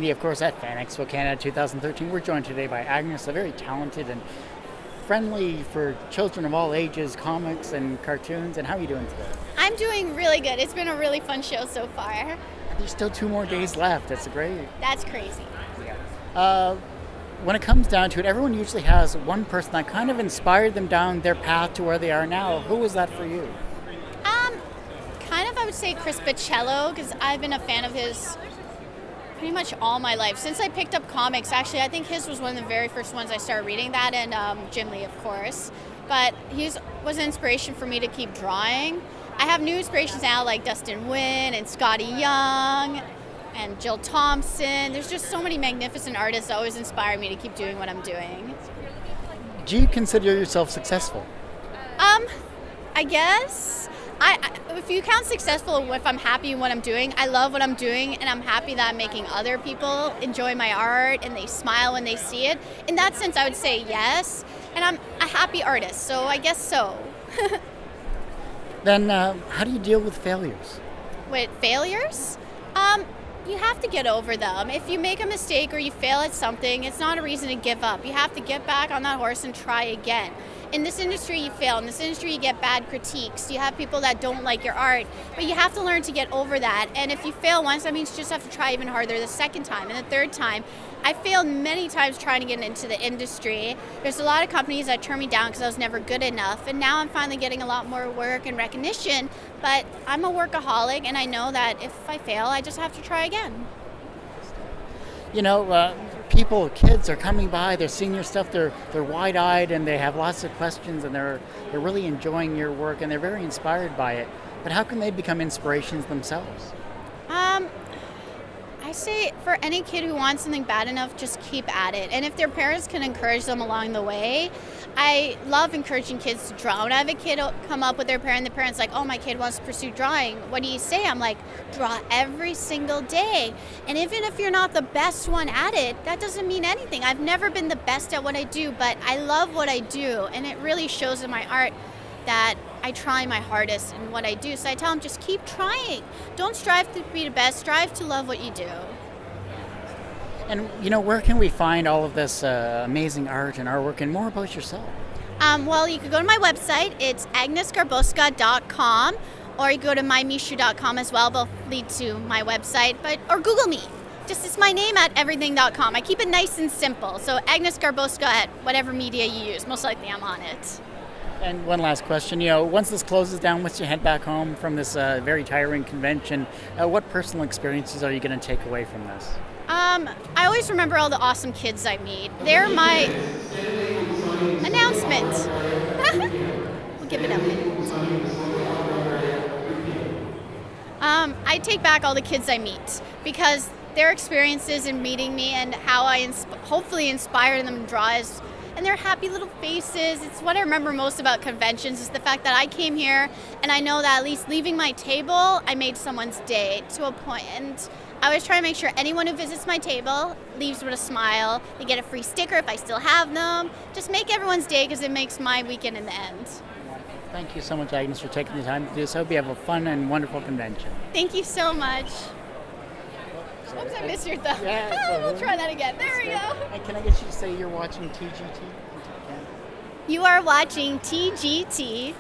Media, of course, at Fan Expo Canada 2013. We're joined today by Agnes, a very talented and friendly for children of all ages, comics and cartoons. And how are you doing today? I'm doing really good. It's been a really fun show so far. There's still 2 more days left. That's great. That's crazy. When it comes down to it, everyone usually has one person that kind of inspired them down their path to where they are now. Who was that for you? I would say Chris Bichello, because I've been a fan of his pretty much all my life. Since I picked up comics, actually, I think his was one of the very first ones I started reading, that and Jim Lee, of course. But he was an inspiration for me to keep drawing. I have new inspirations now, like Dustin Nguyen and Scotty Young and Jill Thompson. There's just so many magnificent artists that always inspire me to keep doing what I'm doing. Do you consider yourself successful? I guess. If you count successful, if I'm happy in what I'm doing, I love what I'm doing, and I'm happy that I'm making other people enjoy my art and they smile when they see it. In that sense, I would say yes, and I'm a happy artist, so I guess so. Then how do you deal with failures? With failures? You have to get over them. If you make a mistake or you fail at something, it's not a reason to give up. You have to get back on that horse and try again. In this industry, you fail. In this industry, you get bad critiques. You have people that don't like your art, but you have to learn to get over that. And if you fail once, that means you just have to try even harder the second time and the third time. I failed many times trying to get into the industry. There's a lot of companies that turned me down because I was never good enough. And now I'm finally getting a lot more work and recognition. But I'm a workaholic, and I know that if I fail, I just have to try again. You know, kids are coming by, they're seeing your stuff, they're wide-eyed, and they have lots of questions, and they're really enjoying your work, and they're very inspired by it. But how can they become inspirations themselves? I say for any kid who wants something bad enough, just keep at it. And if their parents can encourage them along the way, I love encouraging kids to draw. When I have a kid come up with their parent, the parent's like, oh, my kid wants to pursue drawing. What do you say? I'm like, draw every single day. And even if you're not the best one at it, that doesn't mean anything. I've never been the best at what I do, but I love what I do. And it really shows in my art that I try my hardest in what I do. So I tell them, just keep trying. Don't strive to be the best, strive to love what you do. And, you know, where can we find all of this amazing art and artwork and more about yourself? Well, you could go to my website. It's agnesgarbowska.com, or you go to mymishu.com as well. Both lead to my website, or Google me. Just it's my name at everything.com. I keep it nice and simple. So Agnes Garbowska at whatever media you use. Most likely I'm on it. And one last question, you know, once this closes down, once you head back home from this very tiring convention, what personal experiences are you going to take away from this? I always remember all the awesome kids I meet. They're my announcement. We'll give it a minute. I take back all the kids I meet because their experiences in meeting me and how I hopefully inspire them to draw and their happy little faces. It's what I remember most about conventions is the fact that I came here and I know that at least leaving my table, I made someone's day to a point. And I always try to make sure anyone who visits my table leaves with a smile. They get a free sticker if I still have them. Just make everyone's day because it makes my weekend in the end. Thank you so much, Agnes, for taking the time to do this. I hope you have a fun and wonderful convention. Thank you so much. Oops, I missed your thumb. Yeah, we'll try that again. There we go. And can I get you to say you're watching TGT? You are watching TGT.